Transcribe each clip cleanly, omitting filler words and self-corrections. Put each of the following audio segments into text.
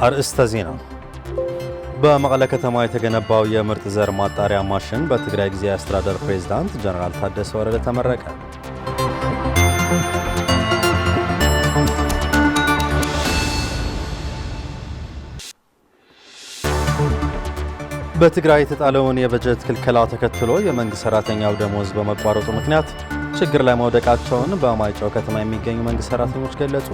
አርእስተ ዜና። በመቀለ ከተማ የተገነባው የምርጥ ዘር ማጣሪያ ማሽን በትግራይ ጊዜያዊ አስተዳደር ፕሬዝዳንት ጀነራል ታደሰ ወረደ ተመረቀ። በትግራይ የተጣለውን የበጀት ክልከላ ተከትሎ የመንግስት ሰራተኛው ደሞዝ በመቋረጡ ምክንያት ችግር ላይ መውደቃቸውን በማይጨው ከተማ የሚገኙ መንግስት ሰራተኞች ገለጹ።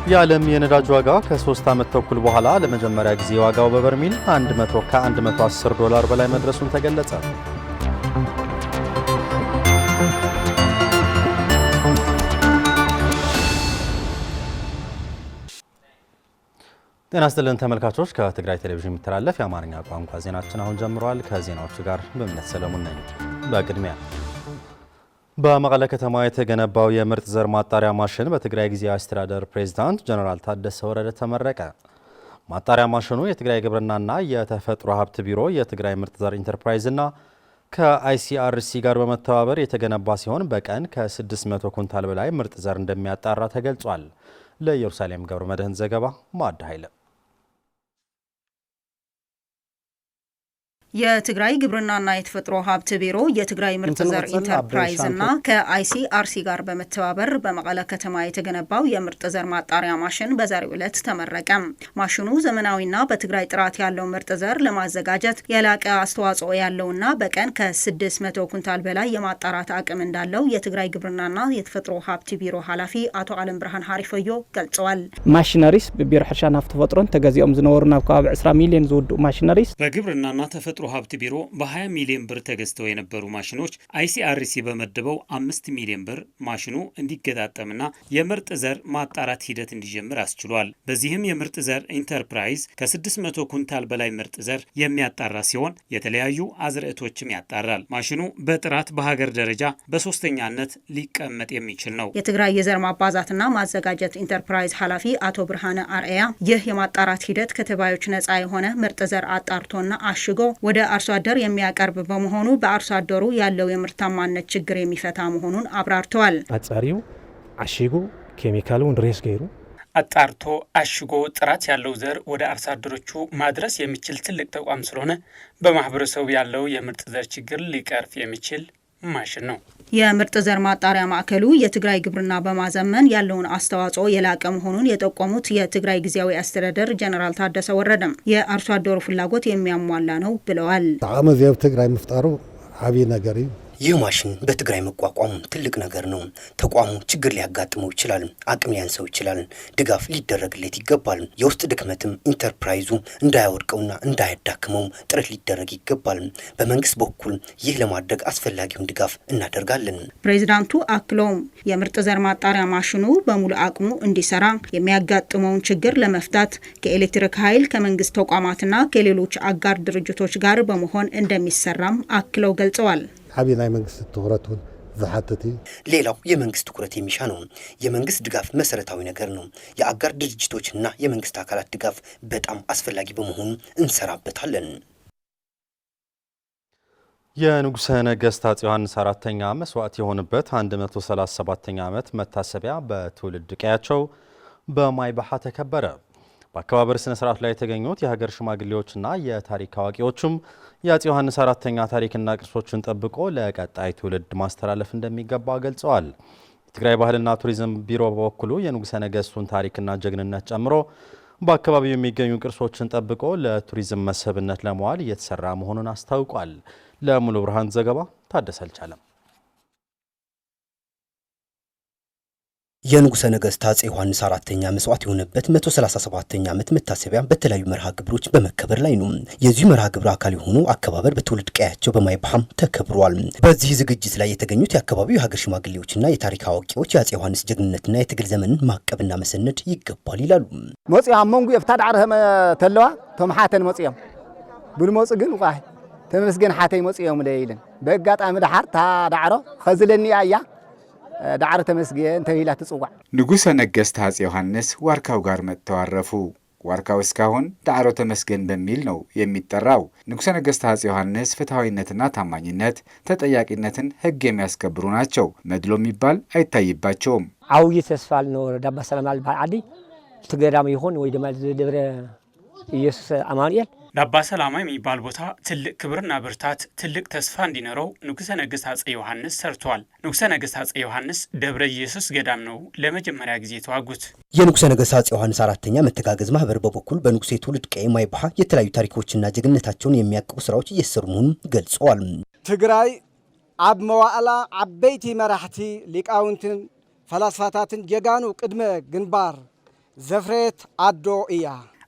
የዓለም የነዳጅ ዋጋ ከ3 ዓመት ተኩል በኋላ ለመጀመሪያ ጊዜ ዋጋው በበርሜል $110 በላይ መድረሱን ተገለጸ። ጤና ይስጥልን ተመልካቾች፣ ከትግራይ ቴሌቪዥን የሚተላለፍ የአማርኛ ቋንቋ ዜናችን አሁን ጀምሯል። ከዜናዎቹ ጋር በእምነት ሰለሞን ነኝ። በቅድሚያ በመቀለ ከተማ የተገነባው የምርጥ ዘር ማጣሪያ ማሽን በትግራይ ጊዜያዊ አስተዳደር ፕሬዝዳንት ጀነራል ታደሰ ወረደ ተመረቀ። ማጣሪያ ማሽኑ የትግራይ ግብርናና የተፈጥሮ ሀብት ቢሮ፣ የትግራይ ምርጥ ዘር ኢንተርፕራይዝ እና ከአይሲአርሲ ጋር በመተባበር የተገነባ ሲሆን በቀን ከ600 ኩንታል በላይ ምርጥ ዘር እንደሚያጣራ ተገልጿል። ለኢየሩሳሌም ገብረ መድህን ዘገባ ማዕድ ኃይለ። የትግራይ ግብርናና የተፈጥሮ ሀብት ቢሮ፣ የትግራይ ምርጥ ዘር ኢንተርፕራይዝ እና ከአይሲአርሲ ጋር በመተባበር በመቀለ ከተማ የተገነባው የምርጥ ዘር ማጣሪያ ማሽን በዛሬው ዕለት ተመረቀ። ማሽኑ ዘመናዊና በትግራይ ጥራት ያለው ምርጥ ዘር ለማዘጋጀት የላቀ አስተዋጽኦ ያለውና በቀን ከ600 ኩንታል በላይ የማጣራት አቅም እንዳለው የትግራይ ግብርናና የተፈጥሮ ሀብት ቢሮ ኃላፊ አቶ አለም ብርሃን ሀሪፈዮ ገልጸዋል። ማሽነሪስ በቢሮ ሕርሻና ሀብት ተፈጥሮን ተገዚኦም ዝነበሩና ከባቢ 20 ሚሊዮን ዝውድኡ ማሽነሪስ በግብርናና ተፈጥሮ ሀብት ቢሮ በ20 ሚሊዮን ብር ተገዝተው የነበሩ ማሽኖች አይሲአርሲ በመደበው 5 ሚሊዮን ብር ማሽኑ እንዲገጣጠምና የምርጥ ዘር ማጣራት ሂደት እንዲጀምር አስችሏል። በዚህም የምርጥ ዘር ኢንተርፕራይዝ ከ600 ኩንታል በላይ ምርጥ ዘር የሚያጣራ ሲሆን የተለያዩ አዝርዕቶችም ያጣራል። ማሽኑ በጥራት በሀገር ደረጃ በሶስተኛነት ሊቀመጥ የሚችል ነው። የትግራይ የዘር ማባዛትና ማዘጋጀት ኢንተርፕራይዝ ኃላፊ አቶ ብርሃነ አርአያ ይህ የማጣራት ሂደት ከተባዮች ነፃ የሆነ ምርጥ ዘር አጣርቶና አሽጎ ወደ አርሶ አደር የሚያቀርብ በመሆኑ በአርሶ አደሩ ያለው የምርታማነት ችግር የሚፈታ መሆኑን አብራርተዋል። አጣሪው አሽጎ ኬሚካሉን ሬስ ገይሩ አጣርቶ አሽጎ ጥራት ያለው ዘር ወደ አርሶ አደሮቹ ማድረስ የሚችል ትልቅ ተቋም ስለሆነ በማህበረሰቡ ያለው የምርጥ ዘር ችግር ሊቀርፍ የሚችል ማሽን ነው። የምርጥ ዘር ማጣሪያ ማዕከሉ የትግራይ ግብርና በማዘመን ያለውን አስተዋጽኦ የላቀ መሆኑን የጠቆሙት የትግራይ ጊዜያዊ አስተዳደር ጀነራል ታደሰ ወረደም የአርሶ አደሩ ፍላጎት የሚያሟላ ነው ብለዋል። ጣዕመ ዘብ ትግራይ መፍጠሩ አብይ ነገር እዩ። ይህ ማሽን በትግራይ መቋቋሙ ትልቅ ነገር ነው። ተቋሙ ችግር ሊያጋጥመው ይችላል፣ አቅም ሊያንሰው ይችላል፣ ድጋፍ ሊደረግለት ይገባል። የውስጥ ድክመትም ኢንተርፕራይዙ እንዳያወድቀውና እንዳያዳክመው ጥረት ሊደረግ ይገባል። በመንግስት በኩል ይህ ለማድረግ አስፈላጊውን ድጋፍ እናደርጋለን። ፕሬዝዳንቱ አክለውም የምርጥ ዘር ማጣሪያ ማሽኑ በሙሉ አቅሙ እንዲሰራ የሚያጋጥመውን ችግር ለመፍታት ከኤሌክትሪክ ኃይል ከመንግስት ተቋማትና ከሌሎች አጋር ድርጅቶች ጋር በመሆን እንደሚሰራም አክለው ገልጸዋል። አብይ መንግስት ትኩረቱን ዘሐተቲ ሌላው የመንግስት ትኩረት የሚሻ ነው። የመንግስት ድጋፍ መሰረታዊ ነገር ነው። የአጋር ድርጅቶችና የመንግስት አካላት ድጋፍ በጣም አስፈላጊ በመሆኑ እንሰራበታለን። የንጉሠ ነገሥት አፄ ዮሐንስ 4ኛ መስዋዕት የሆኑበት 137ኛ ዓመት መታሰቢያ በትውልድ ቀያቸው በማይባሃ ተከበረ። በአከባበር ስነ ስርዓት ላይ የተገኙት የሀገር ሽማግሌዎችና የታሪክ አዋቂዎችም የአፄ ዮሐንስ 4ኛ ታሪክና ቅርሶችን ጠብቆ ለቀጣይ ትውልድ ማስተላለፍ እንደሚገባ ገልጸዋል። የትግራይ ባህልና ቱሪዝም ቢሮ በበኩሉ የንጉሠ ነገሥቱን ታሪክና ጀግንነት ጨምሮ በአካባቢው የሚገኙ ቅርሶችን ጠብቆ ለቱሪዝም መስህብነት ለመዋል እየተሰራ መሆኑን አስታውቋል። ለሙሉ ብርሃን ዘገባ ታደሰ አልቻለም። የንጉሠ ነገሥት አፄ ዮሐንስ 4ኛ መስዋዕት የሆነበት 137ኛ ዓመት መታሰቢያ በተለያዩ መርሃ ግብሮች በመከበር ላይ ነው። የዚህ መርሃ ግብር አካል የሆኑ አከባበር በትውልድ ቀያቸው በማይባሃም ተከብሯል። በዚህ ዝግጅት ላይ የተገኙት የአካባቢው የሀገር ሽማግሌዎችና የታሪክ አዋቂዎች የአፄ ዮሐንስ ጀግንነትና የትግል ዘመንን ማቀብና መሰነድ ይገባል ይላሉ። ሞጽያ መንጉ የፍታ ዳዕረ ተለዋ ተምሓተን ሞጽዮም ብልሞጽ ግን ቋይ ተመስገን ሓተይ ሞጽዮም ለይልን በጋጣሚ ዳሓር ታ ዳዕሮ ኸዝለኒ አያ ዳዕረ ተመስገን ተይላ ተጽዋዕ ንጉሠ ነገሥት አፄ ዮሐንስ ዋርካው ጋር መጥተው አረፉ። ዋርካው እስካሁን ዳዕሮ ተመስገን በሚል ነው የሚጠራው። ንጉሠ ነገሥት አፄ ዮሐንስ ፍትሐዊነትና ታማኝነት፣ ተጠያቂነትን ሕግ የሚያስከብሩ ናቸው። መድሎ የሚባል አይታይባቸውም። ዓብይ ተስፋ ዝነበሮ ዳባ ሰላም ዝበሃል ዓዲ ትገዳም ይኹን ወይ ድማ ደብረ ኢየሱስ አማኑኤል ዳባ ሰላማ የሚባል ቦታ ትልቅ ክብርና ብርታት ትልቅ ተስፋ እንዲኖረው ንጉሠ ነገሥት አፄ ዮሐንስ ሰርቷል። ንጉሠ ነገሥት አፄ ዮሐንስ ደብረ ኢየሱስ ገዳም ነው ለመጀመሪያ ጊዜ የተዋጉት። የንጉሠ ነገሥት አፄ ዮሐንስ አራተኛ መተጋገዝ ማህበር በበኩል በንጉሥ የትውልድ ቀዬ ማይባሃ የተለያዩ ታሪኮችና ጀግንነታቸውን የሚያቅቡ ስራዎች እየሰሩ መሆኑን ገልጸዋል። ትግራይ አብ መዋዕላ ዓበይቲ መራሕቲ ሊቃውንትን ፈላስፋታትን ጀጋኑ ቅድመ ግንባር ዘፍሬት አዶ እያ።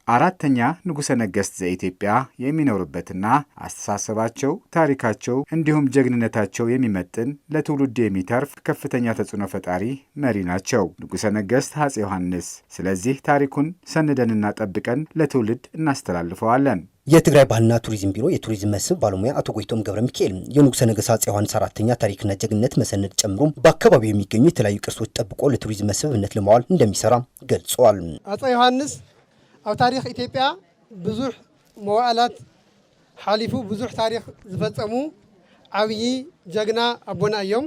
አራተኛ ንጉሠ ነገሥት ዘኢትዮጵያ የሚኖሩበትና አስተሳሰባቸው፣ ታሪካቸው እንዲሁም ጀግንነታቸው የሚመጥን ለትውልድ የሚተርፍ ከፍተኛ ተጽዕኖ ፈጣሪ መሪ ናቸው ንጉሠ ነገሥት አፄ ዮሐንስ። ስለዚህ ታሪኩን ሰንደንና ጠብቀን ለትውልድ እናስተላልፈዋለን። የትግራይ ባህልና ቱሪዝም ቢሮ የቱሪዝም መስህብ ባለሙያ አቶ ጎይቶም ገብረ ሚካኤል የንጉሠ ነገሥት አፄ ዮሐንስ አራተኛ ታሪክና ጀግንነት መሰነድ ጨምሮ በአካባቢው የሚገኙ የተለያዩ ቅርሶች ጠብቆ ለቱሪዝም መስህብነት ለማዋል እንደሚሰራ ገልጸዋል። አፄ ዮሐንስ ኣብ ታሪክ ኢትዮጵያ ብዙሕ መዋዕላት ሓሊፉ ብዙሕ ታሪክ ዝፈጸሙ ዓብይ ጀግና አቦና እዮም።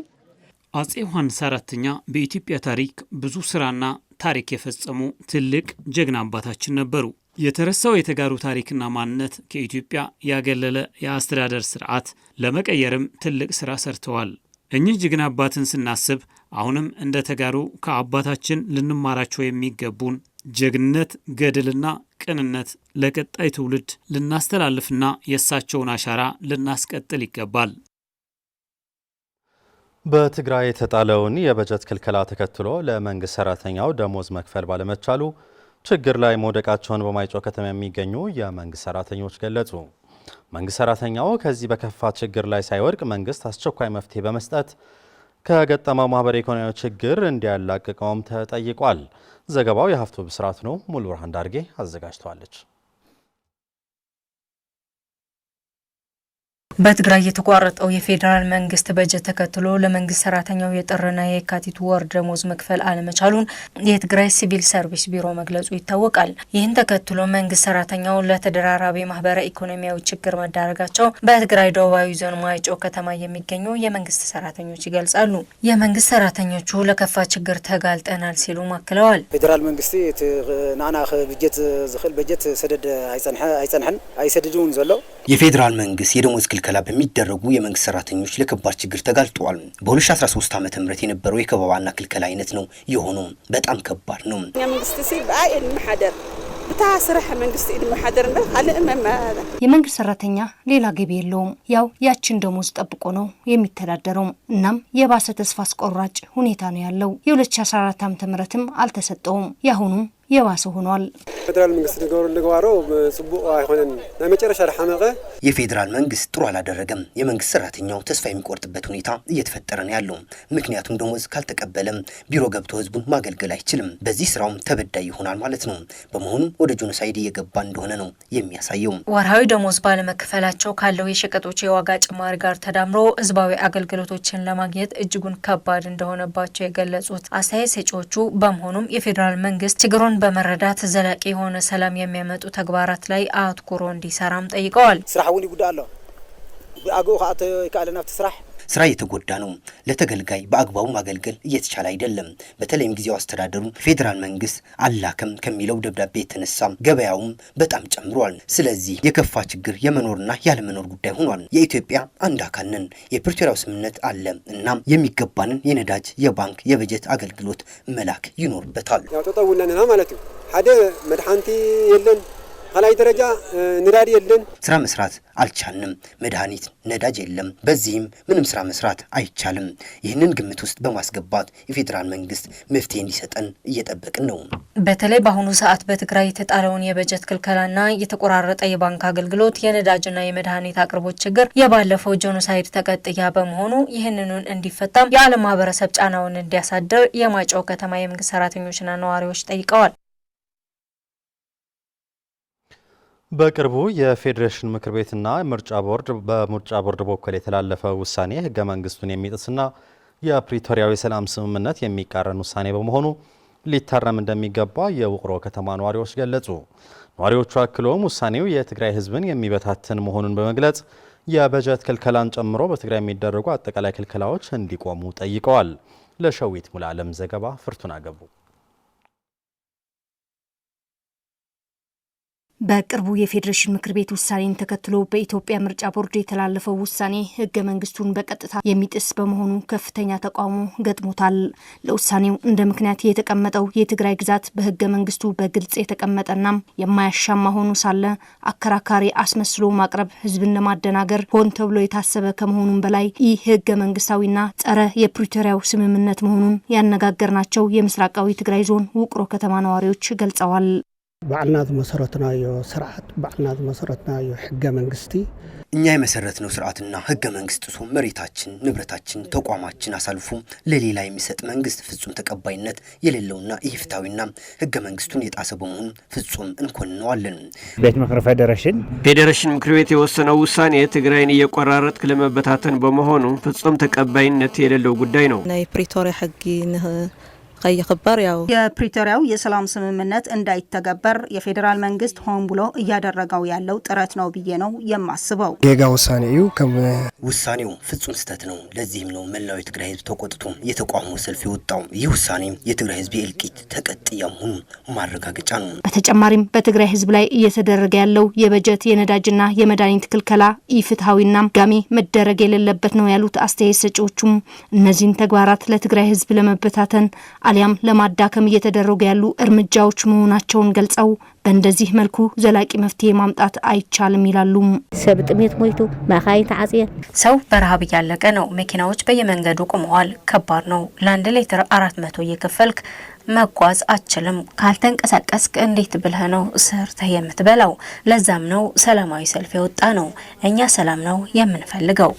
አፄ ዮሐንስ አራተኛ በኢትዮጵያ ታሪክ ብዙ ስራና ታሪክ የፈጸሙ ትልቅ ጀግና አባታችን ነበሩ። የተረሳው የተጋሩ ታሪክና ማንነት ከኢትዮጵያ ያገለለ የአስተዳደር ስርዓት ለመቀየርም ትልቅ ስራ ሰርተዋል። እኚህ ጀግና አባትን ስናስብ አሁንም እንደ ተጋሩ ከአባታችን ልንማራቸው የሚገቡን ጀግንነት፣ ገድልና ቅንነት ለቀጣይ ትውልድ ልናስተላልፍና የእሳቸውን አሻራ ልናስቀጥል ይገባል። በትግራይ የተጣለውን የበጀት ክልከላ ተከትሎ ለመንግስት ሰራተኛው ደሞዝ መክፈል ባለመቻሉ ችግር ላይ መውደቃቸውን በማይጨው ከተማ የሚገኙ የመንግስት ሰራተኞች ገለጹ። መንግስት ሰራተኛው ከዚህ በከፋ ችግር ላይ ሳይወድቅ መንግስት አስቸኳይ መፍትሄ በመስጠት ከገጠመው ማህበራዊ ኢኮኖሚያዊ ችግር እንዲያላቅቀውም ተጠይቋል። ዘገባው የሀፍቱ ብስራት ነው። ሙሉ ብርሃን ዳርጌ አዘጋጅተዋለች። በትግራይ የተቋረጠው የፌዴራል መንግስት በጀት ተከትሎ ለመንግስት ሰራተኛው የጥርና የካቲት ወር ደሞዝ መክፈል አለመቻሉን የትግራይ ሲቪል ሰርቪስ ቢሮ መግለጹ ይታወቃል። ይህን ተከትሎ መንግስት ሰራተኛው ለተደራራቢ ማህበራዊ ኢኮኖሚያዊ ችግር መዳረጋቸው በትግራይ ደቡባዊ ዞን ማይጨው ከተማ የሚገኙ የመንግስት ሰራተኞች ይገልጻሉ። የመንግስት ሰራተኞቹ ለከፋ ችግር ተጋልጠናል ሲሉ አክለዋል። ፌዴራል መንግስት ናና በጀት ዝኽል በጀት ሰደድ አይጸንሐን አይሰድዱን ዘሎ የፌዴራል መንግስት የደሞዝ ክልከላ በሚደረጉ የመንግስት ሰራተኞች ለከባድ ችግር ተጋልጠዋል። በ2013 ዓመተ ምህረት የነበረው የከበባና ክልከላ አይነት ነው የሆነው። በጣም ከባድ ነው። መንግስት ሲባይ እንመሐደር በታስረህ መንግስት እንመሐደርና የመንግስት ሰራተኛ ሌላ ገቢ የለውም። ያው ያችን ደሞዝ ጠብቆ ነው የሚተዳደረው። እናም የባሰ ተስፋ አስቆራጭ ሁኔታ ነው ያለው። የ2014 ዓመተ ምህረትም አልተሰጠውም። ያሁኑም የባሰ ሆኗል። ፌዴራል መንግስት ንገባሮ ጽቡቅ አይሆነን ለመጨረሻ ለሐመቀ የፌዴራል መንግስት ጥሩ አላደረገም። የመንግስት ሰራተኛው ተስፋ የሚቆርጥበት ሁኔታ እየተፈጠረ ነው ያለው። ምክንያቱም ደሞዝ ካልተቀበለም ቢሮ ገብቶ ህዝቡን ማገልገል አይችልም። በዚህ ስራውም ተበዳይ ይሆናል ማለት ነው። በመሆኑም ወደ ጄኖሳይድ እየገባ እንደሆነ ነው የሚያሳየው። ወርሃዊ ደሞዝ ባለመከፈላቸው ካለው የሸቀጦች የዋጋ ጭማሪ ጋር ተዳምሮ ህዝባዊ አገልግሎቶችን ለማግኘት እጅጉን ከባድ እንደሆነባቸው የገለጹት አስተያየት ሰጪዎቹ በመሆኑም የፌዴራል መንግስት ችግሩን በመረዳት ዘላቂ የሆነ ሰላም የሚያመጡ ተግባራት ላይ አትኩሮ እንዲሰራም ጠይቀዋል። ስራውን ይጉዳሉ አገው ካተ ይካለናፍ ስራህ ስራ እየተጎዳ ነው። ለተገልጋይ በአግባቡ ማገልገል እየተቻለ አይደለም። በተለይም ጊዜው አስተዳደሩ ፌዴራል መንግስት አላከም ከሚለው ደብዳቤ የተነሳ ገበያውም በጣም ጨምሯል። ስለዚህ የከፋ ችግር የመኖርና ያለመኖር ጉዳይ ሆኗል። የኢትዮጵያ አንድ አካል ነን። የፕሪቶሪያው ስምምነት አለ። እናም የሚገባንን የነዳጅ፣ የባንክ፣ የበጀት አገልግሎት መላክ ይኖርበታል። ያው ተጠውነና ማለት ነው። ሀደ መድኃንቲ የለን ከላይ ደረጃ ነዳጅ የለን። ስራ መስራት አልቻልንም። መድኃኒት፣ ነዳጅ የለም። በዚህም ምንም ስራ መስራት አይቻልም። ይህንን ግምት ውስጥ በማስገባት የፌዴራል መንግስት መፍትሄ እንዲሰጠን እየጠበቅን ነው። በተለይ በአሁኑ ሰዓት በትግራይ የተጣለውን የበጀት ክልከላና የተቆራረጠ የባንክ አገልግሎት፣ የነዳጅና የመድኃኒት አቅርቦት ችግር የባለፈው ጄኖሳይድ ተቀጥያ በመሆኑ ይህንኑን እንዲፈታም የዓለም ማህበረሰብ ጫናውን እንዲያሳድር የማይጨው ከተማ የመንግስት ሰራተኞችና ነዋሪዎች ጠይቀዋል። በቅርቡ የፌዴሬሽን ምክር ቤትና በምርጫ ቦርድ በኩል የተላለፈው ውሳኔ ህገ መንግስቱን የሚጥስና የፕሪቶሪያው የሰላም ስምምነት የሚቃረን ውሳኔ በመሆኑ ሊታረም እንደሚገባ የውቅሮ ከተማ ነዋሪዎች ገለጹ። ነዋሪዎቹ አክለውም ውሳኔው የትግራይ ህዝብን የሚበታትን መሆኑን በመግለጽ የበጀት ክልከላን ጨምሮ በትግራይ የሚደረጉ አጠቃላይ ክልከላዎች እንዲቆሙ ጠይቀዋል። ለሸዊት ሙላለም ዘገባ ፍርቱና ገቡ። በቅርቡ የፌዴሬሽን ምክር ቤት ውሳኔን ተከትሎ በኢትዮጵያ ምርጫ ቦርድ የተላለፈው ውሳኔ ህገ መንግስቱን በቀጥታ የሚጥስ በመሆኑ ከፍተኛ ተቃውሞ ገጥሞታል። ለውሳኔው እንደ ምክንያት የተቀመጠው የትግራይ ግዛት በህገ መንግስቱ በግልጽ የተቀመጠና የማያሻማ ሆኖ ሳለ አከራካሪ አስመስሎ ማቅረብ ህዝብን ለማደናገር ሆን ተብሎ የታሰበ ከመሆኑም በላይ ይህ ህገ መንግስታዊና ጸረ የፕሪቶሪያው ስምምነት መሆኑን ያነጋገርናቸው የምስራቃዊ ትግራይ ዞን ውቅሮ ከተማ ነዋሪዎች ገልጸዋል። ባዕልና መሰረትናዮ ስርዓት ባዕልና መሰረትናዮ ህገ መንግስቲ እኛ የመሰረትነው ስርዓትና ህገ መንግስት ጥሶ መሬታችን፣ ንብረታችን፣ ተቋማችን አሳልፎ ለሌላ የሚሰጥ መንግስት ፍጹም ተቀባይነት የሌለውና ኢፍታዊና ህገ መንግስቱን የጣሰ በመሆኑ ፍጹም እንኮንነዋለን። ቤት ምክር ፌዴሬሽን ምክር ቤት የወሰነው ውሳኔ ትግራይን እየቆራረጥክ ለመበታተን በመሆኑ ፍጹም ተቀባይነት የሌለው ጉዳይ ነው። ናይ ፕሪቶሪያ ህግ ይከበር ያው የፕሪቶሪያው የሰላም ስምምነት እንዳይተገበር የፌዴራል መንግስት ሆን ብሎ እያደረገው ያለው ጥረት ነው ብዬ ነው የማስበው። ጌጋ ውሳኔው ውሳኔው ፍጹም ስህተት ነው። ለዚህም ነው መላው የትግራይ ህዝብ ተቆጥቶ የተቃውሞ ሰልፍ የወጣው። ይህ ውሳኔ የትግራይ ህዝብ የእልቂት ተቀጥያ መሆኑን ማረጋገጫ ነው። በተጨማሪም በትግራይ ህዝብ ላይ እየተደረገ ያለው የበጀት የነዳጅና የመድኃኒት ክልከላ ኢፍትሃዊና ጋሚ መደረግ የሌለበት ነው ያሉት አስተያየት ሰጪዎቹም እነዚህን ተግባራት ለትግራይ ህዝብ ለመበታተን አሊያም ለማዳከም እየተደረጉ ያሉ እርምጃዎች መሆናቸውን ገልጸው በእንደዚህ መልኩ ዘላቂ መፍትሄ ማምጣት አይቻልም ይላሉ። ሰብ ጥሜት ሞይቱ ማኻይ ተዓጽየ ሰው በረሃብ ያለቀ ነው። መኪናዎች በየመንገዱ ቆመዋል። ከባድ ነው። ለአንድ ሊትር 400 እየከፈልክ መጓዝ አችልም። ካልተንቀሳቀስክ እንዴት ብለህ ነው ሰርተህ የምትበላው? ለዛም ነው ሰላማዊ ሰልፍ የወጣ ነው። እኛ ሰላም ነው የምንፈልገው።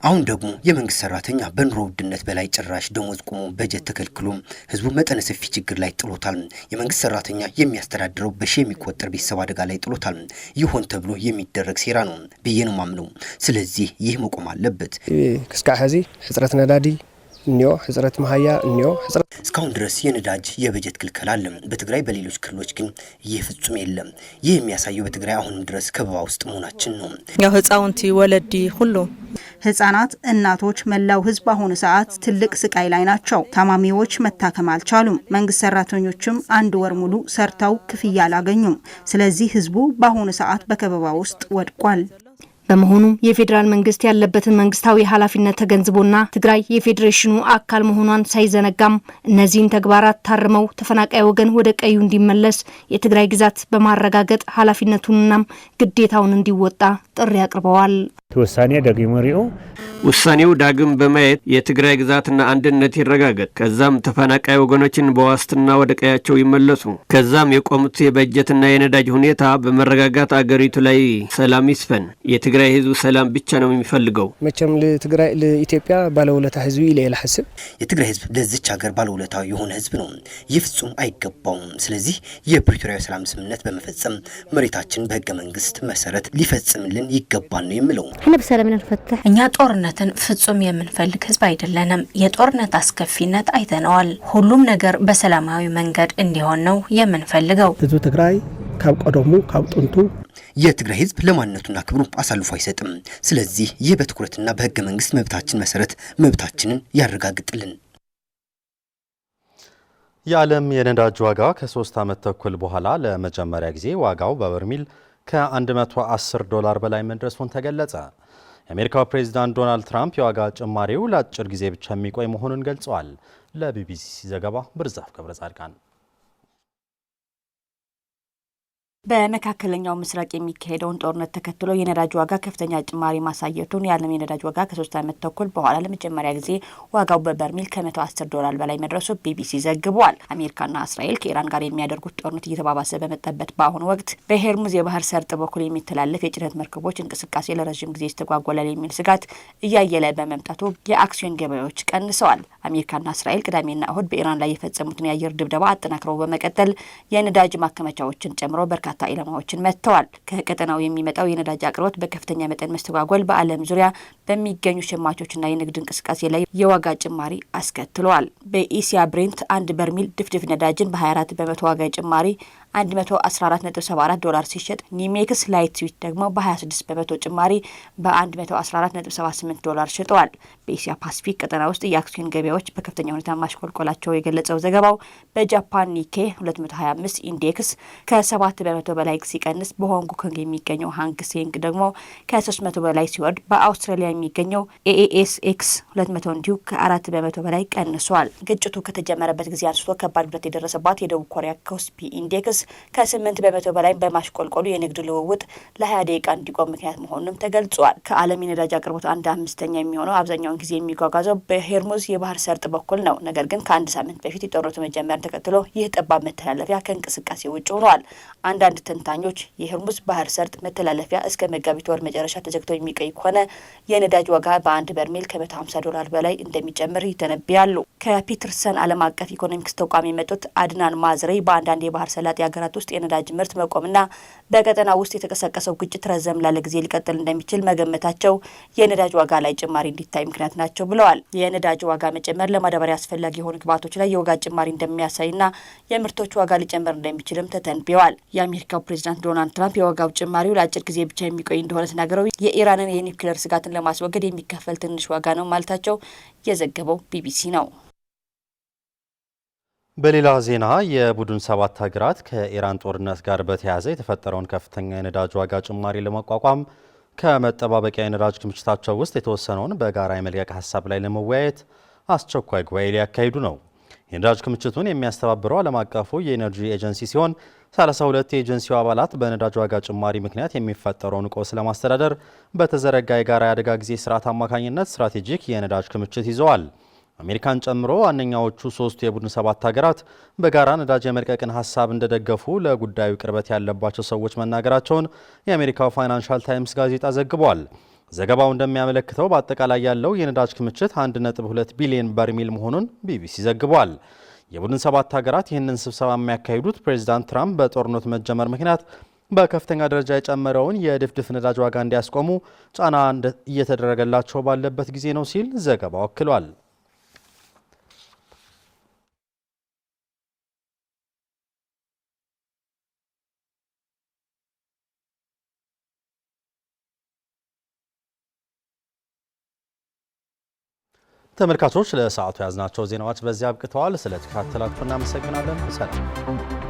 አሁን ደግሞ የመንግስት ሰራተኛ በኑሮ ውድነት በላይ ጭራሽ ደሞዝ ቆሞ በጀት ተከልክሎ ህዝቡ መጠነ ሰፊ ችግር ላይ ጥሎታል። የመንግስት ሰራተኛ የሚያስተዳድረው በሺ የሚቆጠር ቤተሰብ አደጋ ላይ ጥሎታል። ይሆን ተብሎ የሚደረግ ሴራ ነው ብዬ ነው ማምነው። ስለዚህ ይህ መቆም አለበት። ክስካ ሀዚ ህጽረት ነዳዲ እንዮ ህጽረት ማሃያ እንዮ ህጽረት እስካሁን ድረስ የነዳጅ የበጀት ክልከላ አለ በትግራይ። በሌሎች ክልሎች ግን ይህ ፍጹም የለም። ይህ የሚያሳየው በትግራይ አሁንም ድረስ ከበባ ውስጥ መሆናችን ነው። ያው ህፃውንቲ ወለዲ ሁሉ ህፃናት፣ እናቶች፣ መላው ህዝብ አሁን ሰዓት ትልቅ ስቃይ ላይ ናቸው። ታማሚዎች መታከም አልቻሉም። መንግስት ሰራተኞችም 1 ወር ሙሉ ሰርተው ክፍያ አላገኙም። ስለዚህ ህዝቡ በአሁኑ ሰዓት በከበባ ውስጥ ወድቋል። በመሆኑ የፌዴራል መንግስት ያለበትን መንግስታዊ ኃላፊነት ተገንዝቦና ትግራይ የፌዴሬሽኑ አካል መሆኗን ሳይዘነጋም እነዚህን ተግባራት ታርመው ተፈናቃይ ወገን ወደ ቀዩ እንዲመለስ የትግራይ ግዛት በማረጋገጥ ኃላፊነቱንና ግዴታውን እንዲወጣ ጥሪ አቅርበዋል። ውሳኔው ዳግም በማየት የትግራይ ግዛትና አንድነት ይረጋገጥ። ከዛም ተፈናቃይ ወገኖችን በዋስትና ወደ ቀያቸው ይመለሱ። ከዛም የቆሙት የበጀትና የነዳጅ ሁኔታ በመረጋጋት አገሪቱ ላይ ሰላም ይስፈን። የትግራይ ህዝብ ሰላም ብቻ ነው የሚፈልገው። መቼም ለትግራይ ለኢትዮጵያ ባለውለታ ህዝብ ይለላ ሐሰብ የትግራይ ህዝብ ለዚች ሀገር ባለውለታ የሆነ ህዝብ ነው። ይፍጹም አይገባውም። ስለዚህ የፕሪቶሪያ ሰላም ስምምነት በመፈጸም መሬታችን በህገ መንግስት መሰረት ሊፈጽምልን ይገባል ነው የሚለው። እኛ ጦርነትን ፍጹም የምንፈልግ ህዝብ አይደለንም። የጦርነት አስከፊነት አይተነዋል። ሁሉም ነገር በሰላማዊ መንገድ እንዲሆን ነው የምንፈልገው። ህዝብ ትግራይ ካብ ቀደሙ ካብ ጥንቱ የትግራይ ህዝብ ለማንነቱና ክብሩ አሳልፎ አይሰጥም። ስለዚህ ይህ በትኩረትና በህገ መንግስት መብታችን መሰረት መብታችንን ያረጋግጥልን። የዓለም የነዳጅ ዋጋ ከ3 ዓመት ተኩል በኋላ ለመጀመሪያ ጊዜ ዋጋው በበርሜል ከ$110 በላይ መድረሱን ተገለጸ። የአሜሪካው ፕሬዝዳንት ዶናልድ ትራምፕ የዋጋ ጭማሪው ለአጭር ጊዜ ብቻ የሚቆይ መሆኑን ገልጸዋል። ለቢቢሲ ዘገባ ብርዛፍ ገብረጻድቃን። በመካከለኛው ምስራቅ የሚካሄደውን ጦርነት ተከትሎ የነዳጅ ዋጋ ከፍተኛ ጭማሪ ማሳየቱን የዓለም የነዳጅ ዋጋ ከ3 ዓመት ተኩል በኋላ ለመጀመሪያ ጊዜ ዋጋው በበርሜል ከ$110 በላይ መድረሱ ቢቢሲ ዘግቧል። አሜሪካና እስራኤል ከኢራን ጋር የሚያደርጉት ጦርነት እየተባባሰ በመጣበት በአሁኑ ወቅት በሄርሙዝ የባህር ሰርጥ በኩል የሚተላለፍ የጭነት መርከቦች እንቅስቃሴ ለረዥም ጊዜ ይስተጓጎላል የሚል ስጋት እያየለ በመምጣቱ የአክሲዮን ገበያዎች ቀንሰዋል። አሜሪካና እስራኤል ቅዳሜና እሁድ በኢራን ላይ የፈጸሙትን የአየር ድብደባ አጠናክረው በመቀጠል የነዳጅ ማከማቻዎችን ጨምሮ በርካታ ኢላማዎችን መትተዋል። ከቀጠናው የሚመጣው የነዳጅ አቅርቦት በከፍተኛ መጠን መስተጓጎል በዓለም ዙሪያ በሚገኙ ሸማቾችና የንግድ እንቅስቃሴ ላይ የዋጋ ጭማሪ አስከትሏል። በኢሲያ ብሬንት አንድ በርሚል ድፍድፍ ነዳጅን በ24 በመቶ ዋጋ ጭማሪ $114.74 ሲሸጥ ኒሜክስ ላይት ስዊት ደግሞ በ26 በመቶ ጭማሪ $114.78 ሽጠዋል። በኤሲያ ፓሲፊክ ቀጠና ውስጥ የአክሲዮን ገበያዎች በከፍተኛ ሁኔታ ማሽቆልቆላቸው የገለጸው ዘገባው በጃፓን ኒኬ 225 ኢንዴክስ ከ7 በመቶ በላይ ሲቀንስ፣ በሆንግ ኮንግ የሚገኘው ሃንግ ሴንግ ደግሞ ከ300 በላይ ሲወርድ፣ በአውስትራሊያ የሚገኘው ኤኤኤስኤክስ 200 እንዲሁ ከ4 በመቶ በላይ ቀንሷል። ግጭቱ ከተጀመረበት ጊዜ አንስቶ ከባድ ጉዳት የደረሰባት የደቡብ ኮሪያ ኮስፒ ኢንዴክስ ከ8 በመቶ በላይ በማሽቆልቆሉ የንግድ ልውውጥ ለ20 ደቂቃ እንዲቆም ምክንያት መሆኑንም ተገልጿል። ከዓለም የነዳጅ አቅርቦት 1/5 የሚሆነው አብዛኛውን ጊዜ የሚጓጓዘው በሄርሙዝ የባህር ሰርጥ በኩል ነው። ነገር ግን ከአንድ ሳምንት በፊት የጦርነቱ መጀመር ተከትሎ ይህ ጠባብ መተላለፊያ ከእንቅስቃሴ ውጭ ሆኗል። አንዳንድ ተንታኞች የሄርሙዝ ባህር ሰርጥ መተላለፊያ እስከ መጋቢት ወር መጨረሻ ተዘግቶ የሚቆይ ከሆነ የነዳጅ ዋጋ በአንድ በርሜል ከ$150 በላይ እንደሚጨምር ይተነብያሉ። ከፒተርሰን ዓለም አቀፍ ኢኮኖሚክስ ተቋም የመጡት አድናን ማዝሬ በአንዳንድ የባህር ሰላጤ ሀገራት ውስጥ የነዳጅ ምርት መቆምና በቀጠና ውስጥ የተቀሰቀሰው ግጭት ረዘም ላለ ጊዜ ሊቀጥል እንደሚችል መገመታቸው የነዳጅ ዋጋ ላይ ጭማሪ እንዲታይ ምክንያት ናቸው ብለዋል። የነዳጅ ዋጋ መጨመር ለማዳበሪያ አስፈላጊ የሆኑ ግብዓቶች ላይ የዋጋ ጭማሪ እንደሚያሳይና የምርቶች ዋጋ ሊጨምር እንደሚችልም ተተንብየዋል። የአሜሪካው ፕሬዚዳንት ዶናልድ ትራምፕ የዋጋው ጭማሪው ለአጭር ጊዜ ብቻ የሚቆይ እንደሆነ ተናግረው የኢራንን የኒውክሌር ስጋትን ለማስወገድ የሚከፈል ትንሽ ዋጋ ነው ማለታቸው የዘገበው ቢቢሲ ነው። በሌላ ዜና የቡድን 7 ሀገራት ከኢራን ጦርነት ጋር በተያያዘ የተፈጠረውን ከፍተኛ የነዳጅ ዋጋ ጭማሪ ለመቋቋም ከመጠባበቂያ የነዳጅ ክምችታቸው ውስጥ የተወሰነውን በጋራ የመልቀቅ ሀሳብ ላይ ለመወያየት አስቸኳይ ጉባኤ ሊያካሂዱ ነው። የነዳጅ ክምችቱን የሚያስተባብረው ዓለም አቀፉ የኤነርጂ ኤጀንሲ ሲሆን 32 የኤጀንሲው አባላት በነዳጅ ዋጋ ጭማሪ ምክንያት የሚፈጠረውን ቀውስ ለማስተዳደር በተዘረጋ የጋራ የአደጋ ጊዜ ስርዓት አማካኝነት ስትራቴጂክ የነዳጅ ክምችት ይዘዋል። አሜሪካን ጨምሮ ዋነኛዎቹ 3 የቡድን 7 ሀገራት በጋራ ነዳጅ የመልቀቅን ሀሳብ እንደደገፉ ለጉዳዩ ቅርበት ያለባቸው ሰዎች መናገራቸውን የአሜሪካው ፋይናንሻል ታይምስ ጋዜጣ ዘግቧል። ዘገባው እንደሚያመለክተው በአጠቃላይ ያለው የነዳጅ ክምችት 1.2 ቢሊዮን በርሜል መሆኑን ቢቢሲ ዘግቧል። የቡድን 7 ሀገራት ይህንን ስብሰባ የሚያካሂዱት ፕሬዚዳንት ትራምፕ በጦርነቱ መጀመር ምክንያት በከፍተኛ ደረጃ የጨመረውን የድፍድፍ ነዳጅ ዋጋ እንዲያስቆሙ ጫና እየተደረገላቸው ባለበት ጊዜ ነው ሲል ዘገባው አክሏል። ተመልካቾች ለሰዓቱ ያዝናቸው ዜናዎች በዚያ አብቅተዋል። ስለተከታተላችሁ እናመሰግናለን። ሰላም